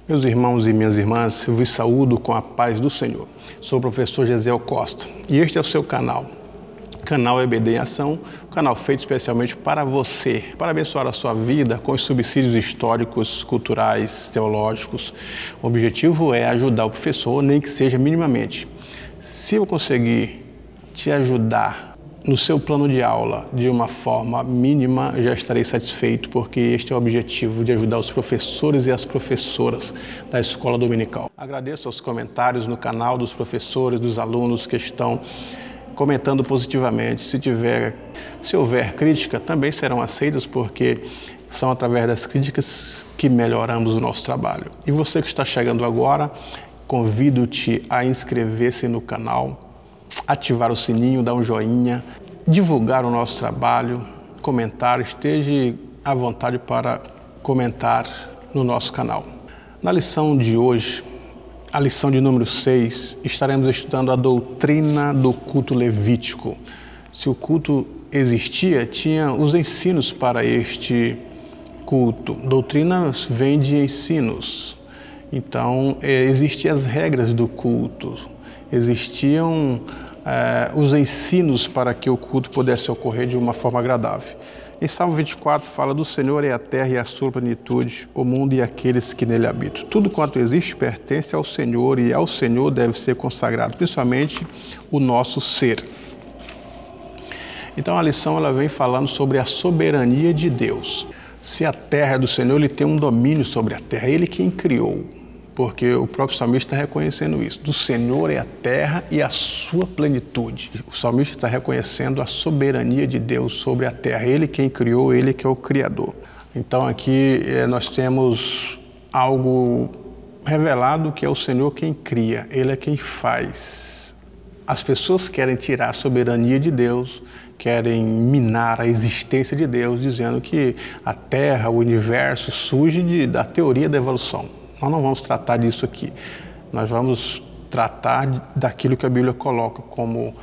Meus irmãos e minhas irmãs, eu vos saúdo com a paz do Senhor. Sou o professor Gesiel Costa e este é o seu canal EBD em Ação, canal feito especialmente para você, para abençoar a sua vida com os subsídios históricos, culturais, teológicos. O objetivo é ajudar o professor, nem que seja minimamente. Se eu conseguir te ajudar no seu plano de aula de uma forma mínima, já estarei satisfeito, porque este é o objetivo de ajudar os professores e as professoras da escola dominical. Agradeço aos comentários no canal dos professores, dos alunos que estão comentando positivamente. Se houver crítica, também serão aceitas, porque são através das críticas que melhoramos o nosso trabalho. E você que está chegando agora, convido-te a inscrever-se no canal, ativar o sininho, dar um joinha, divulgar o nosso trabalho, comentar, esteja à vontade para comentar no nosso canal. Na lição de hoje, a lição de número 6, estaremos estudando a doutrina do culto levítico. Se o culto existia, tinha os ensinos para este culto. Doutrina vem de ensinos. Então, existiam as regras do culto. Existiam os ensinos para que o culto pudesse ocorrer de uma forma agradável. Em Salmo 24 fala: do Senhor é a terra e a sua plenitude, o mundo e aqueles que nele habitam. Tudo quanto existe pertence ao Senhor e ao Senhor deve ser consagrado, principalmente o nosso ser. Então a lição ela vem falando sobre a soberania de Deus. Se a terra é do Senhor, ele tem um domínio sobre a terra, ele quem criou. Porque o próprio salmista está reconhecendo isso. Do Senhor é a terra e a sua plenitude. O salmista está reconhecendo a soberania de Deus sobre a terra. Ele quem criou, ele que é o Criador. Então aqui nós temos algo revelado, que é o Senhor quem cria, ele é quem faz. As pessoas querem tirar a soberania de Deus, querem minar a existência de Deus, dizendo que a terra, o universo surge da teoria da evolução. Nós não vamos tratar disso aqui. Nós vamos tratar daquilo que a Bíblia coloca como,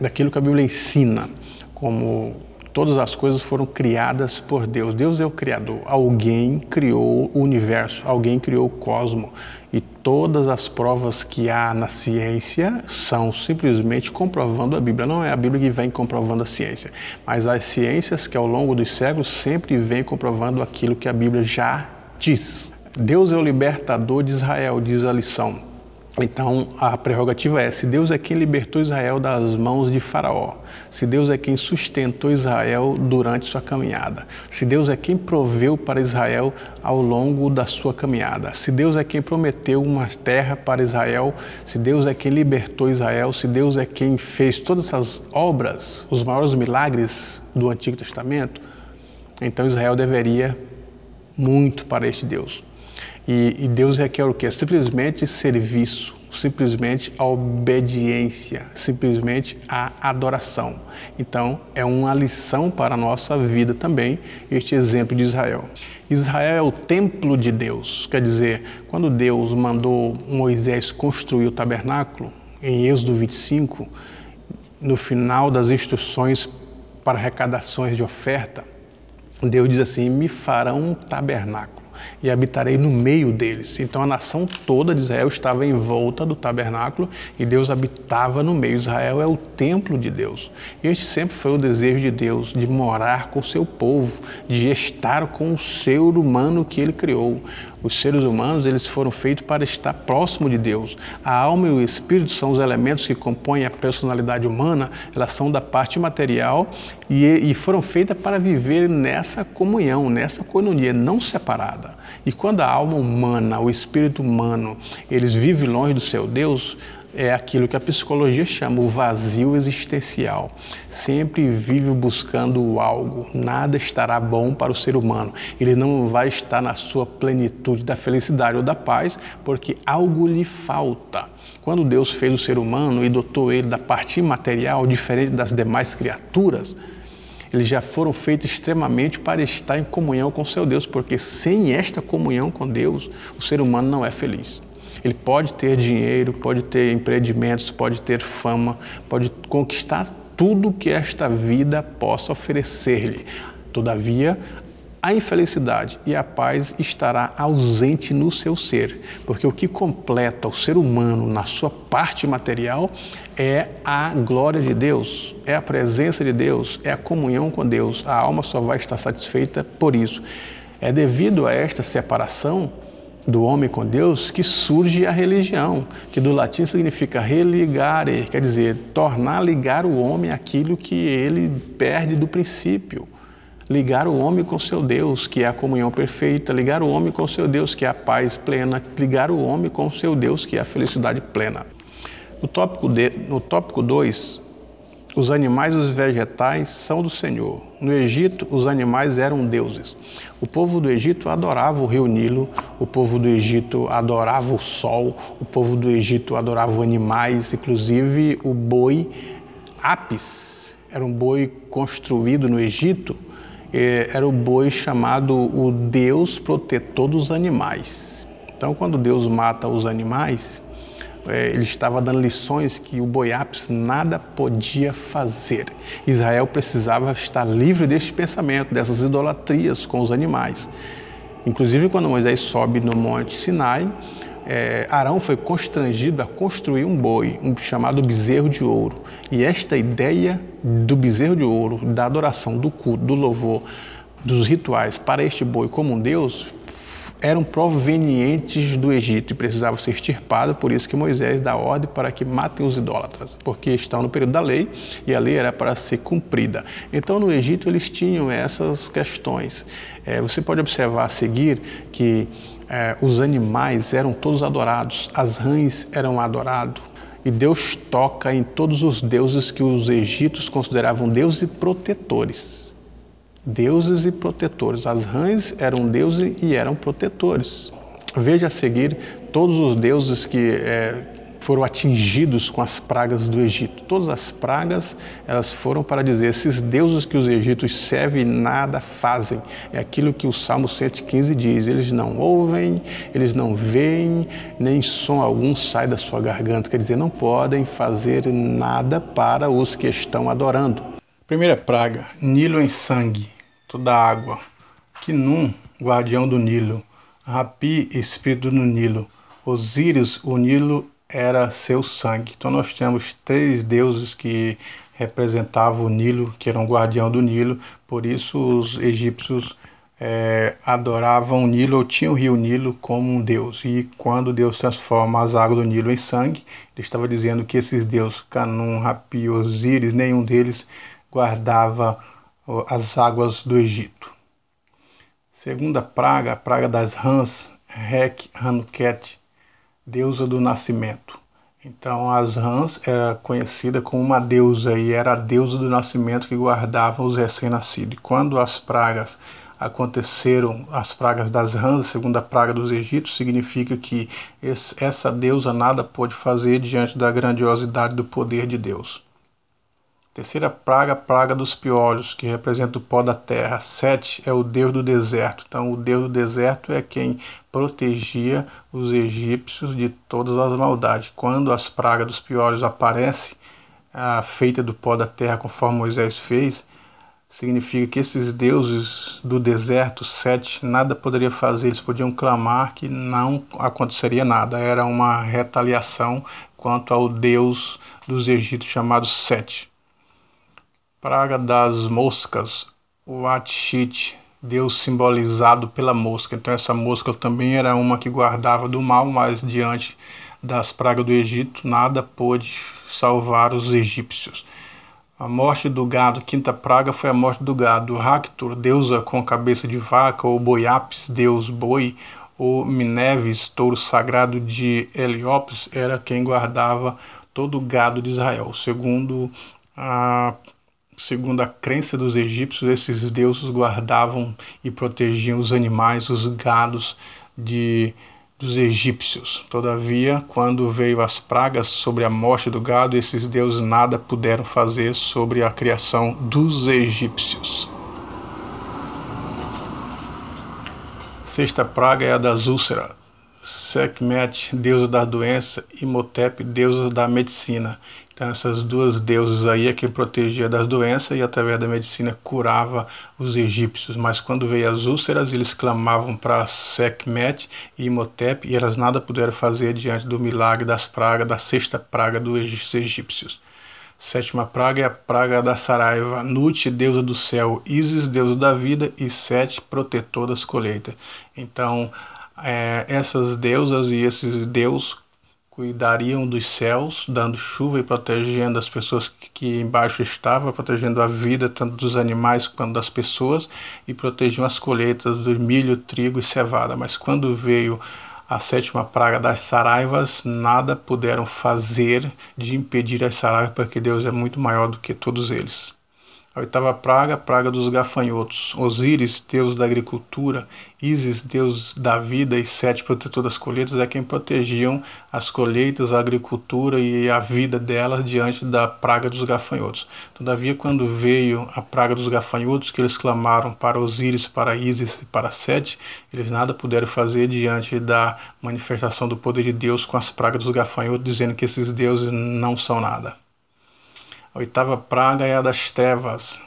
daquilo que a Bíblia ensina, como todas as coisas foram criadas por Deus. Deus é o Criador. Alguém criou o universo, alguém criou o cosmos. E todas as provas que há na ciência são simplesmente comprovando a Bíblia. Não é a Bíblia que vem comprovando a ciência, mas as ciências que ao longo dos séculos sempre vêm comprovando aquilo que a Bíblia já diz. Deus é o libertador de Israel, diz a lição. Então, a prerrogativa é: se Deus é quem libertou Israel das mãos de Faraó, se Deus é quem sustentou Israel durante sua caminhada, se Deus é quem proveu para Israel ao longo da sua caminhada, se Deus é quem prometeu uma terra para Israel, se Deus é quem libertou Israel, se Deus é quem fez todas essas obras, os maiores milagres do Antigo Testamento, então Israel deveria muito para este Deus. E Deus requer o quê? Simplesmente serviço, simplesmente a obediência, simplesmente a adoração. Então, é uma lição para a nossa vida também, este exemplo de Israel. Israel é o templo de Deus, quer dizer, quando Deus mandou Moisés construir o tabernáculo, em Êxodo 25, no final das instruções para arrecadações de oferta, Deus diz assim: me farão um tabernáculo e habitarei no meio deles. Então a nação toda de Israel estava em volta do tabernáculo e Deus habitava no meio. Israel é o templo de Deus. E este sempre foi o desejo de Deus, de morar com o seu povo, de estar com o ser humano que ele criou. Os seres humanos, eles foram feitos para estar próximo de Deus. A alma e o espírito são os elementos que compõem a personalidade humana, elas são da parte material e foram feitas para viver nessa comunhão, nessa coinonia, não separada. E quando a alma humana, o espírito humano, eles vivem longe do seu Deus, é aquilo que a psicologia chama o vazio existencial. Sempre vive buscando algo, nada estará bom para o ser humano. Ele não vai estar na sua plenitude da felicidade ou da paz, porque algo lhe falta. Quando Deus fez o ser humano e dotou ele da parte imaterial, diferente das demais criaturas, eles já foram feitos extremamente para estar em comunhão com seu Deus, porque sem esta comunhão com Deus, o ser humano não é feliz. Ele pode ter dinheiro, pode ter empreendimentos, pode ter fama, pode conquistar tudo que esta vida possa oferecer-lhe. Todavia, a infelicidade e a paz estará ausente no seu ser, porque o que completa o ser humano na sua parte material é a glória de Deus, é a presença de Deus, é a comunhão com Deus. A alma só vai estar satisfeita por isso. É devido a esta separação do homem com Deus que surge a religião, que do latim significa religare, quer dizer, tornar ligar o homem àquilo que ele perde do princípio. Ligar o homem com seu Deus, que é a comunhão perfeita, ligar o homem com seu Deus, que é a paz plena, ligar o homem com seu Deus, que é a felicidade plena. No tópico 2, os animais e os vegetais são do Senhor. No Egito, os animais eram deuses. O povo do Egito adorava o rio Nilo, o povo do Egito adorava o sol, o povo do Egito adorava animais, inclusive o boi Apis, era um boi construído no Egito, era o boi chamado o Deus protetor dos animais. Então, quando Deus mata os animais, ele estava dando lições que o boi Apis nada podia fazer. Israel precisava estar livre deste pensamento, dessas idolatrias com os animais. Inclusive, quando Moisés sobe no Monte Sinai, Arão foi constrangido a construir um boi, chamado bezerro de ouro. E esta ideia do bezerro de ouro, da adoração, do culto, do louvor, dos rituais para este boi como um deus, eram provenientes do Egito e precisavam ser extirpados, por isso que Moisés dá ordem para que matem os idólatras, porque estão no período da lei e a lei era para ser cumprida. Então, no Egito, eles tinham essas questões. Você pode observar a seguir que os animais eram todos adorados, as rãs eram adoradas, e Deus toca em todos os deuses que os egípcios consideravam deuses e protetores. Deuses e protetores. As rãs eram deuses e eram protetores. Veja a seguir todos os deuses que foram atingidos com as pragas do Egito. Todas as pragas, elas foram para dizer, esses deuses que os egípcios servem nada fazem. É aquilo que o Salmo 115 diz, eles não ouvem, eles não veem, nem som algum sai da sua garganta. Quer dizer, não podem fazer nada para os que estão adorando. Primeira praga, Nilo em sangue, toda a água. Quinum, guardião do Nilo. Rapi, espírito do Nilo. Osíris, o Nilo era seu sangue. Então nós temos 3 deuses que representavam o Nilo, que eram o guardião do Nilo. Por isso os egípcios adoravam o Nilo, ou tinham o rio Nilo como um deus. E quando Deus transforma as águas do Nilo em sangue, ele estava dizendo que esses deuses, Canum, Rapi, Osíris, nenhum deles guardava as águas do Egito. Segunda praga, a praga das rãs, Rek Hanuket, deusa do nascimento. Então as rãs era conhecida como uma deusa e era a deusa do nascimento que guardava os recém-nascidos. E quando as pragas aconteceram, as pragas das rãs, a segunda praga dos egípcios, significa que essa deusa nada pôde fazer diante da grandiosidade do poder de Deus. Terceira praga, a praga dos piolhos, que representa o pó da terra. 7 é o deus do deserto. Então, o deus do deserto é quem protegia os egípcios de todas as maldades. Quando as pragas dos piolhos aparecem, feita do pó da terra, conforme Moisés fez, significa que esses deuses do deserto, 7, nada poderia fazer. Eles podiam clamar que não aconteceria nada. Era uma retaliação quanto ao deus dos egípcios chamado 7. Praga das moscas, o Atshit, Deus simbolizado pela mosca. Então essa mosca também era uma que guardava do mal, mas diante das pragas do Egito, nada pôde salvar os egípcios. A morte do gado, quinta praga, foi a morte do gado. Ractor, deusa com cabeça de vaca, ou Boiapis, deus boi, ou Mineves, touro sagrado de Heliópolis, era quem guardava todo o gado de Israel. Segundo a crença dos egípcios, esses deuses guardavam e protegiam os animais, os gados dos egípcios. Todavia, quando veio as pragas sobre a morte do gado, esses deuses nada puderam fazer sobre a criação dos egípcios. Sexta praga é a das úlceras. Sekhmet, deusa da doença, Imhotep, deusa da medicina. Então essas duas deusas aí é que protegia das doenças e através da medicina curava os egípcios. Mas quando veio as úlceras, eles clamavam para Sekhmet e Imhotep e elas nada puderam fazer diante do milagre das pragas, da sexta praga dos egípcios. Sétima praga é a praga da Saraiva, Nut, deusa do céu, Ísis, deusa da vida, e Sete, protetor das colheitas. Então, essas deusas e esses deuses cuidariam dos céus, dando chuva e protegendo as pessoas que embaixo estavam, protegendo a vida tanto dos animais quanto das pessoas, e protegiam as colheitas do milho, trigo e cevada. Mas quando veio a sétima praga das saraivas, nada puderam fazer de impedir as saraivas, porque Deus é muito maior do que todos eles. A oitava praga, praga dos gafanhotos. Osíris, deus da agricultura, Ísis, deus da vida, e Sete, protetor das colheitas, é quem protegiam as colheitas, a agricultura e a vida delas diante da praga dos gafanhotos. Todavia, quando veio a praga dos gafanhotos, que eles clamaram para Osíris, para Ísis e para Sete, eles nada puderam fazer diante da manifestação do poder de Deus com as pragas dos gafanhotos, dizendo que esses deuses não são nada. A oitava praga é a das trevas.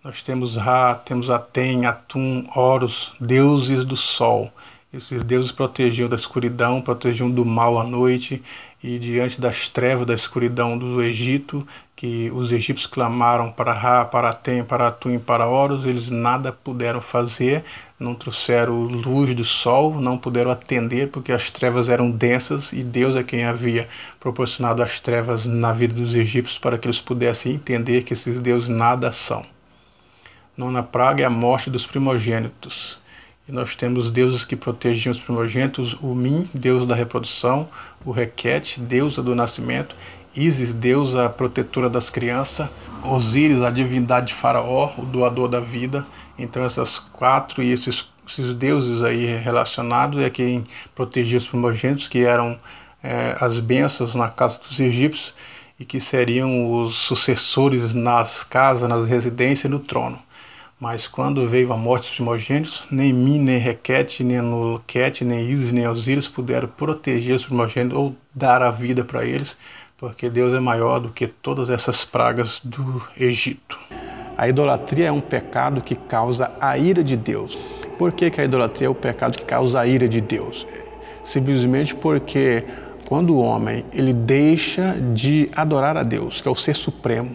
Nós temos Ra, temos Aten, Atum, Horus, deuses do sol. Esses deuses protegiam da escuridão, protegiam do mal à noite, e diante das trevas, da escuridão do Egito, que os egípcios clamaram para Ra, para Aten, para Atum e para Horus, eles nada puderam fazer, não trouxeram luz do sol, não puderam atender, porque as trevas eram densas, e Deus é quem havia proporcionado as trevas na vida dos egípcios para que eles pudessem entender que esses deuses nada são. Nona praga é a morte dos primogênitos. E nós temos deuses que protegiam os primogênitos: o Min, deus da reprodução; o Requete, deusa do nascimento; Ísis, deusa protetora das crianças; Osíris, a divindade de Faraó, o doador da vida. Então essas quatro e esses deuses aí relacionados é quem protegia os primogênitos, que eram as bênçãos na casa dos egípcios e que seriam os sucessores nas casas, nas residências e no trono. Mas quando veio a morte dos primogênitos, nem Min, nem Requete, nem Anuquete, nem Ísis, nem Osíris puderam proteger os primogênitos ou dar a vida para eles, porque Deus é maior do que todas essas pragas do Egito. A idolatria é um pecado que causa a ira de Deus. Por que a idolatria é o pecado que causa a ira de Deus? Simplesmente porque quando o homem ele deixa de adorar a Deus, que é o Ser Supremo,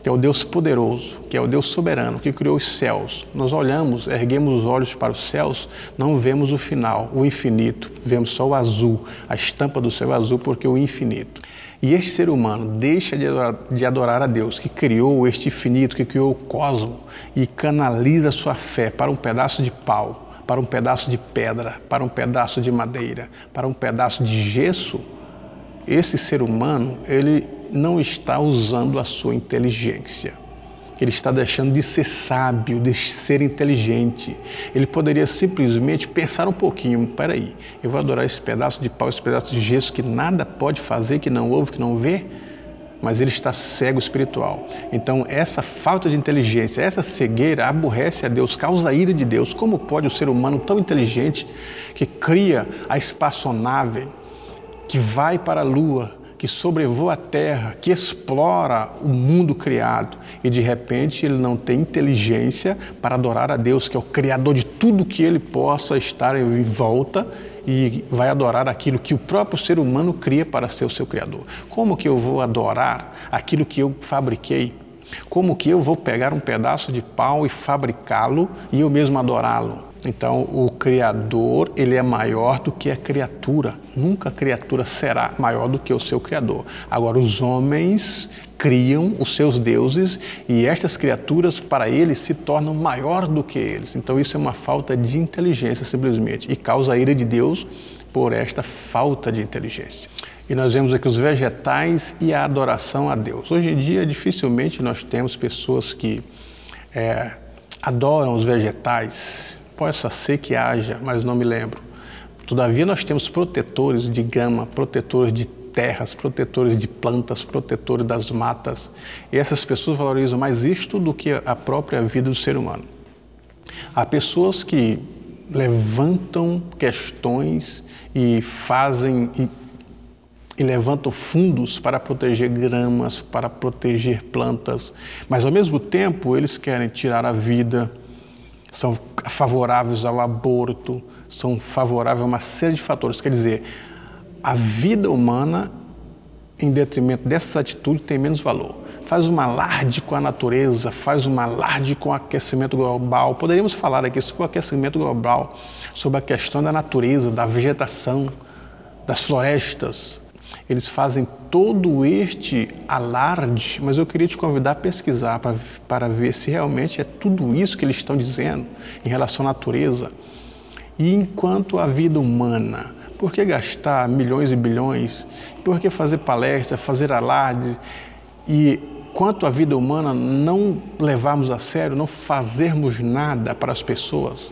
que é o Deus poderoso, que é o Deus soberano, que criou os céus. Nós olhamos, erguemos os olhos para os céus, não vemos o final, o infinito, vemos só o azul, a estampa do céu azul, porque é o infinito. E este ser humano deixa de adorar a Deus, que criou este infinito, que criou o cosmos, e canaliza sua fé para um pedaço de pau, para um pedaço de pedra, para um pedaço de madeira, para um pedaço de gesso. Esse ser humano, ele não está usando a sua inteligência. Ele está deixando de ser sábio, de ser inteligente. Ele poderia simplesmente pensar um pouquinho: peraí, eu vou adorar esse pedaço de pau, esse pedaço de gesso que nada pode fazer, que não ouve, que não vê, mas ele está cego espiritual. Então essa falta de inteligência, essa cegueira aborrece a Deus, causa a ira de Deus. Como pode o ser humano tão inteligente, que cria a espaçonave, que vai para a Lua, que sobrevoa a Terra, que explora o mundo criado, e de repente ele não tem inteligência para adorar a Deus, que é o Criador de tudo que ele possa estar em volta, e vai adorar aquilo que o próprio ser humano cria para ser o seu Criador? Como que eu vou adorar aquilo que eu fabriquei? Como que eu vou pegar um pedaço de pau e fabricá-lo e eu mesmo adorá-lo? Então, o Criador, ele é maior do que a criatura. Nunca a criatura será maior do que o seu Criador. Agora, os homens criam os seus deuses e estas criaturas, para eles, se tornam maior do que eles. Então, isso é uma falta de inteligência, simplesmente, e causa a ira de Deus por esta falta de inteligência. E nós vemos aqui os vegetais e a adoração a Deus. Hoje em dia, dificilmente nós temos pessoas que adoram os vegetais. Possa ser que haja, mas não me lembro. Todavia, nós temos protetores de gama, protetores de terras, protetores de plantas, protetores das matas. E essas pessoas valorizam mais isto do que a própria vida do ser humano. Há pessoas que levantam questões e fazem e levantam fundos para proteger gramas, para proteger plantas, mas ao mesmo tempo eles querem tirar a vida, são favoráveis ao aborto, são favoráveis a uma série de fatores. Quer dizer, a vida humana, em detrimento dessas atitudes, tem menos valor. Faz um alarde com a natureza, faz um alarde com o aquecimento global. Poderíamos falar aqui sobre o aquecimento global, sobre a questão da natureza, da vegetação, das florestas. Eles fazem todo este alarde, mas eu queria te convidar a pesquisar para ver se realmente é tudo isso que eles estão dizendo em relação à natureza. E enquanto a vida humana, por que gastar milhões e bilhões? Por que fazer palestra, fazer alarde? E quanto à vida humana, não levarmos a sério, não fazermos nada para as pessoas?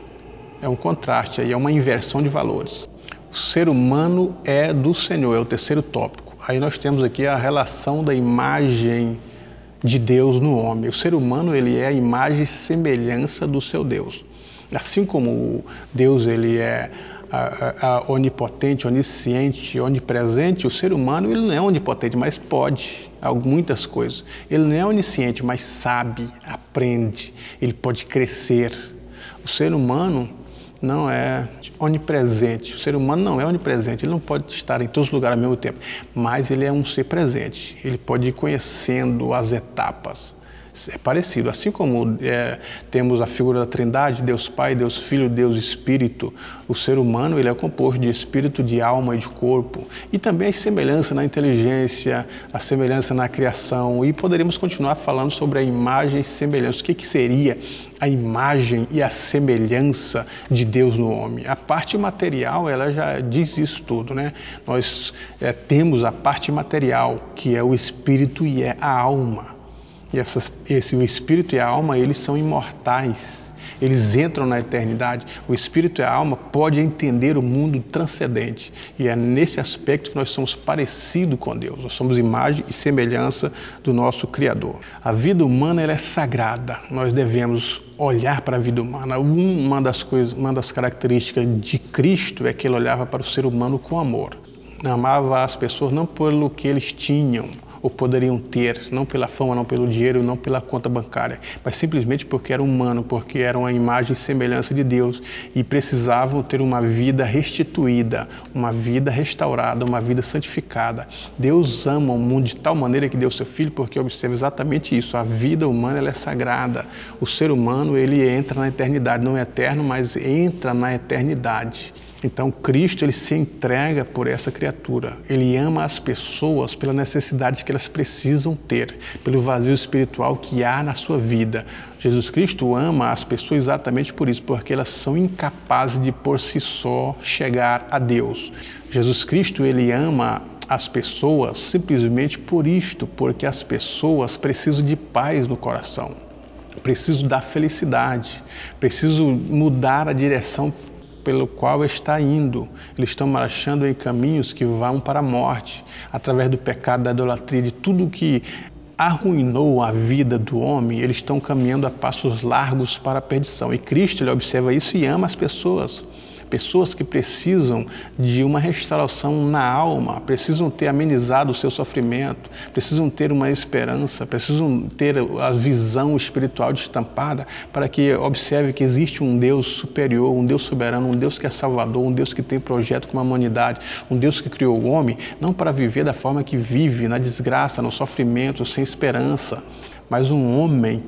É um contraste aí, é uma inversão de valores. O ser humano é do Senhor, é o terceiro tópico. Aí nós temos aqui a relação da imagem de Deus no homem. O ser humano, ele é a imagem e semelhança do seu Deus. Assim como Deus, ele é onipotente, onisciente, onipresente, o ser humano, ele não é onipotente, mas pode muitas coisas. Ele não é onisciente, mas sabe, aprende, ele pode crescer. O ser humano não é onipresente, o ser humano não é onipresente, ele não pode estar em todos os lugares ao mesmo tempo, mas ele é um ser presente, ele pode ir conhecendo as etapas. É parecido, assim como temos a figura da Trindade, Deus Pai, Deus Filho, Deus Espírito, o ser humano ele é composto de espírito, de alma e de corpo. E também a semelhança na inteligência, a semelhança na criação. E poderíamos continuar falando sobre a imagem e semelhança. O que seria a imagem e a semelhança de Deus no homem? A parte material, ela já diz isso tudo, né? Nós temos a parte material, que é o espírito e é a alma. E o espírito e a alma, eles são imortais, eles entram na eternidade. O espírito e a alma podem entender o mundo transcendente. E é nesse aspecto que nós somos parecidos com Deus. Nós somos imagem e semelhança do nosso Criador. A vida humana, ela é sagrada. Nós devemos olhar para a vida humana. Uma das características de Cristo é que ele olhava para o ser humano com amor. Amava as pessoas não pelo que eles tinham ou poderiam ter, não pela fama, não pelo dinheiro, não pela conta bancária, mas simplesmente porque era humano, porque eram a imagem e semelhança de Deus e precisavam ter uma vida restituída, uma vida restaurada, uma vida santificada. Deus ama o mundo de tal maneira que deu seu Filho, porque observa exatamente isso, a vida humana ela é sagrada. O ser humano ele entra na eternidade, não é eterno, mas entra na eternidade. Então Cristo ele se entrega por essa criatura, ele ama as pessoas pela necessidade que elas precisam ter, pelo vazio espiritual que há na sua vida. Jesus Cristo ama as pessoas exatamente por isso, porque elas são incapazes de por si só chegar a Deus. Jesus Cristo ele ama as pessoas simplesmente por isto, porque as pessoas precisam de paz no coração, precisam da felicidade, precisam mudar a direção pelo qual está indo. Eles estão marchando em caminhos que vão para a morte, através do pecado, da idolatria, de tudo que arruinou a vida do homem, eles estão caminhando a passos largos para a perdição. E Cristo ele observa isso e ama as pessoas. Pessoas que precisam de uma restauração na alma, precisam ter amenizado o seu sofrimento, precisam ter uma esperança, precisam ter a visão espiritual destampada para que observe que existe um Deus superior, um Deus soberano, um Deus que é salvador, um Deus que tem projeto com a humanidade, um Deus que criou o homem, não para viver da forma que vive, na desgraça, no sofrimento, sem esperança, mas um homem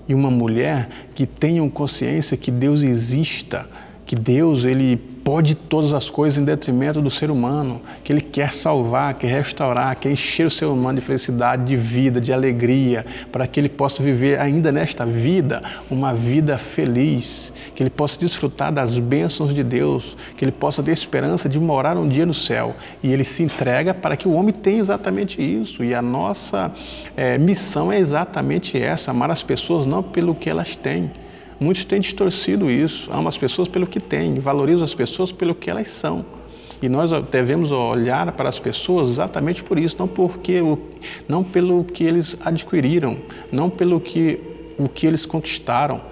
e uma mulher que tenham consciência que Deus exista, que Deus ele pode todas as coisas em detrimento do ser humano, que ele quer salvar, quer restaurar, quer encher o ser humano de felicidade, de vida, de alegria, para que ele possa viver ainda nesta vida uma vida feliz, que ele possa desfrutar das bênçãos de Deus, que ele possa ter esperança de morar um dia no céu. E ele se entrega para que o homem tenha exatamente isso. E a nossa missão é exatamente essa, amar as pessoas não pelo que elas têm. Muitos têm distorcido isso, amam as pessoas pelo que têm, valorizam as pessoas pelo que elas são. E nós devemos olhar para as pessoas exatamente por isso, não pelo que eles adquiriram, não pelo o que eles conquistaram,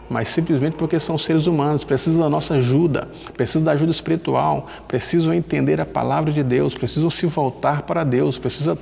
mas simplesmente porque são seres humanos, precisam da nossa ajuda, precisam da ajuda espiritual, precisam entender a palavra de Deus, precisam se voltar para Deus, precisam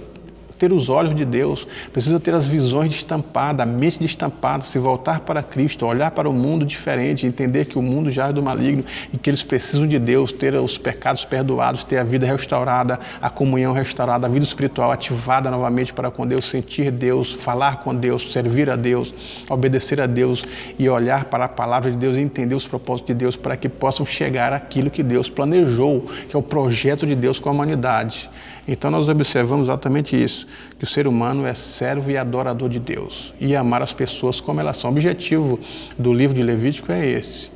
ter os olhos de Deus, precisa ter as visões destampadas, a mente destampada, se voltar para Cristo, olhar para o mundo diferente, entender que o mundo já é do maligno e que eles precisam de Deus, ter os pecados perdoados, ter a vida restaurada, a comunhão restaurada, a vida espiritual ativada novamente para com Deus, sentir Deus, falar com Deus, servir a Deus, obedecer a Deus e olhar para a palavra de Deus e entender os propósitos de Deus para que possam chegar àquilo que Deus planejou, que é o projeto de Deus com a humanidade. Então nós observamos exatamente isso, que o ser humano é servo e adorador de Deus e amar as pessoas como elas são. O objetivo do livro de Levítico é esse,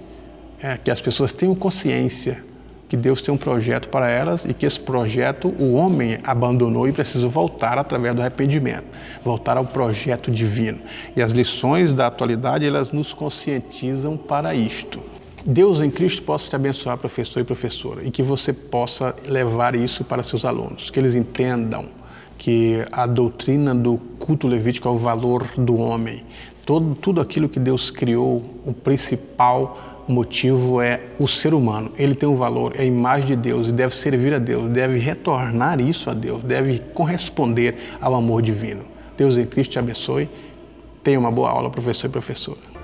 que as pessoas tenham consciência que Deus tem um projeto para elas e que esse projeto o homem abandonou e precisa voltar através do arrependimento, voltar ao projeto divino. E as lições da atualidade, elas nos conscientizam para isto. Deus em Cristo possa te abençoar, professor e professora, e que você possa levar isso para seus alunos, que eles entendam que a doutrina do culto levítico é o valor do homem. Tudo aquilo que Deus criou, o principal motivo é o ser humano. Ele tem um valor, é a imagem de Deus e deve servir a Deus, deve retornar isso a Deus, deve corresponder ao amor divino. Deus em Cristo te abençoe. Tenha uma boa aula, professor e professora.